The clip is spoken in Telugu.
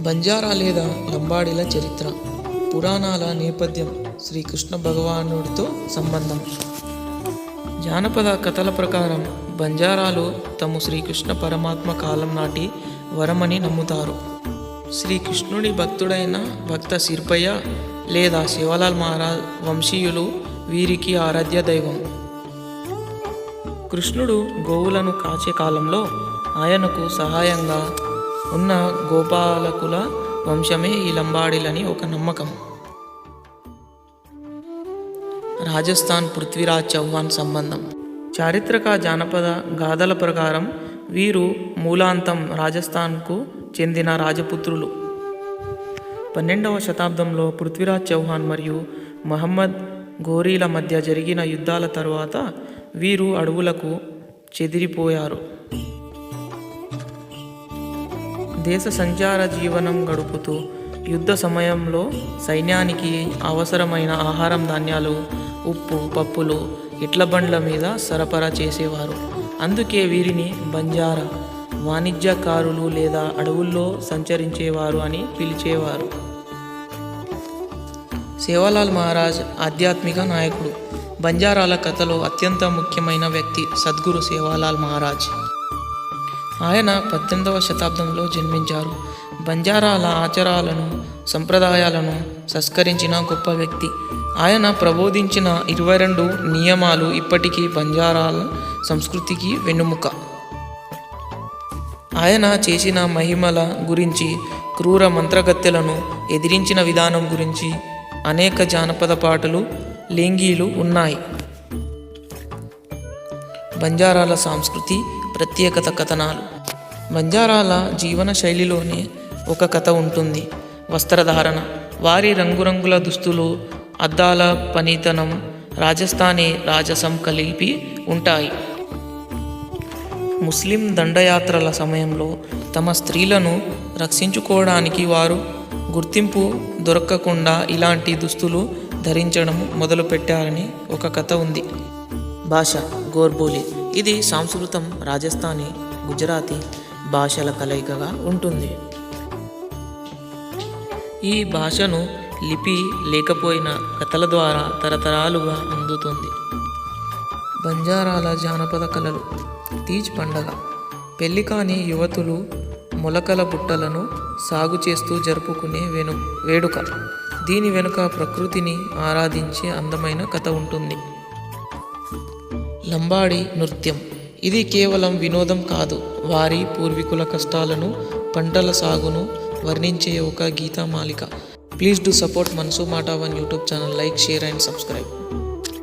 బంజారా లేదా లంబాడీల చరిత్ర. పురాణాల నేపథ్యం శ్రీకృష్ణ భగవానుడితో సంబంధం. జానపద కథల ప్రకారం బంజారాలు తాము శ్రీకృష్ణ పరమాత్మ కాలం నాటి వరమని నమ్ముతారు. శ్రీకృష్ణుడి భక్తుడైన భక్త సిర్పయ్య లేదా శివలాల్ మహారాజ్ వంశీయులు వీరికి ఆరాధ్య దైవం. కృష్ణుడు గోవులను కాచే కాలంలో ఆయనకు సహాయంగా ఉన్న గోపాలకుల వంశమే ఈ లంబాడీలని ఒక నమ్మకం. రాజస్థాన్ పృథ్వీరాజ్ చౌహాన్ సంబంధం. చారిత్రక జానపద గాథల ప్రకారం వీరు మూలాంతం రాజస్థాన్కు చెందిన రాజపుత్రులు. 12వ శతాబ్దంలో పృథ్వీరాజ్ చౌహాన్ మరియు మహమ్మద్ ఘోరీల మధ్య జరిగిన యుద్ధాల తరువాత వీరు అడవులకు చెదిరిపోయారు. దేశ సంచార జీవనం గడుపుతూ యుద్ధ సమయంలో సైన్యానికి అవసరమైన ఆహారం, ధాన్యాలు, ఉప్పు, పప్పులు ఇట్ల బండ్ల మీద సరఫరా చేసేవారు. అందుకే వీరిని బంజారా, వాణిజ్యకారులు లేదా అడవుల్లో సంచరించేవారు అని పిలిచేవారు. సేవాలాల్ మహారాజ్ ఆధ్యాత్మిక నాయకుడు. బంజారాల కథలో అత్యంత ముఖ్యమైన వ్యక్తి సద్గురు సేవాలాల్ మహారాజ్. ఆయన 18వ శతాబ్దంలో జన్మించారు. బంజారాల ఆచారాలను, సంప్రదాయాలను సంస్కరించిన గొప్ప వ్యక్తి. ఆయన ప్రబోధించిన 22 నియమాలు ఇప్పటికీ బంజారాల సంస్కృతికి వెన్నెముక. ఆయన చేసిన మహిమల గురించి, క్రూర మంత్రగత్తెలను ఎదిరించిన విధానం గురించి అనేక జానపద పాటలు, లేంగీలు ఉన్నాయి. బంజారాల సంస్కృతి, ప్రత్యేకత, కథనాలు. బంజారాల జీవన శైలిలోనే ఒక కథ ఉంటుంది. వస్త్రధారణ. వారి రంగురంగుల దుస్తులు, అద్దాల పనితనం, రాజస్థానీ రాజసం కలిపి ఉంటాయి. ముస్లిం దండయాత్రల సమయంలో తమ స్త్రీలను రక్షించుకోవడానికి వారు గుర్తింపు దొరకకుండా ఇలాంటి దుస్తులు ధరించడం మొదలుపెట్టారని ఒక కథ ఉంది. భాష గోర్బోలి. ఇది సంస్కృతం, రాజస్థానీ, గుజరాతీ భాషల కలయికగా ఉంటుంది. ఈ భాషను లిపి లేకపోయినా కథల ద్వారా తరతరాలుగా అందుతుంది. బంజారాల జానపద కళలు. తీజ్ పండగ. పెళ్లి కాని యువతులు మొలకల బుట్టలను సాగు చేస్తూ జరుపుకునే వేడుక. దీని వెనుక ప్రకృతిని ఆరాధించే అందమైన కథ ఉంటుంది. లంబాడీ నృత్యం. ఇది కేవలం వినోదం కాదు, వారి పూర్వీకుల కష్టాలను, పంటల సాగును వర్ణించే ఒక గీతమాలిక. ప్లీజ్ డూ సపోర్ట్ మనసు మాట 1 YouTube channel. Like, share and subscribe.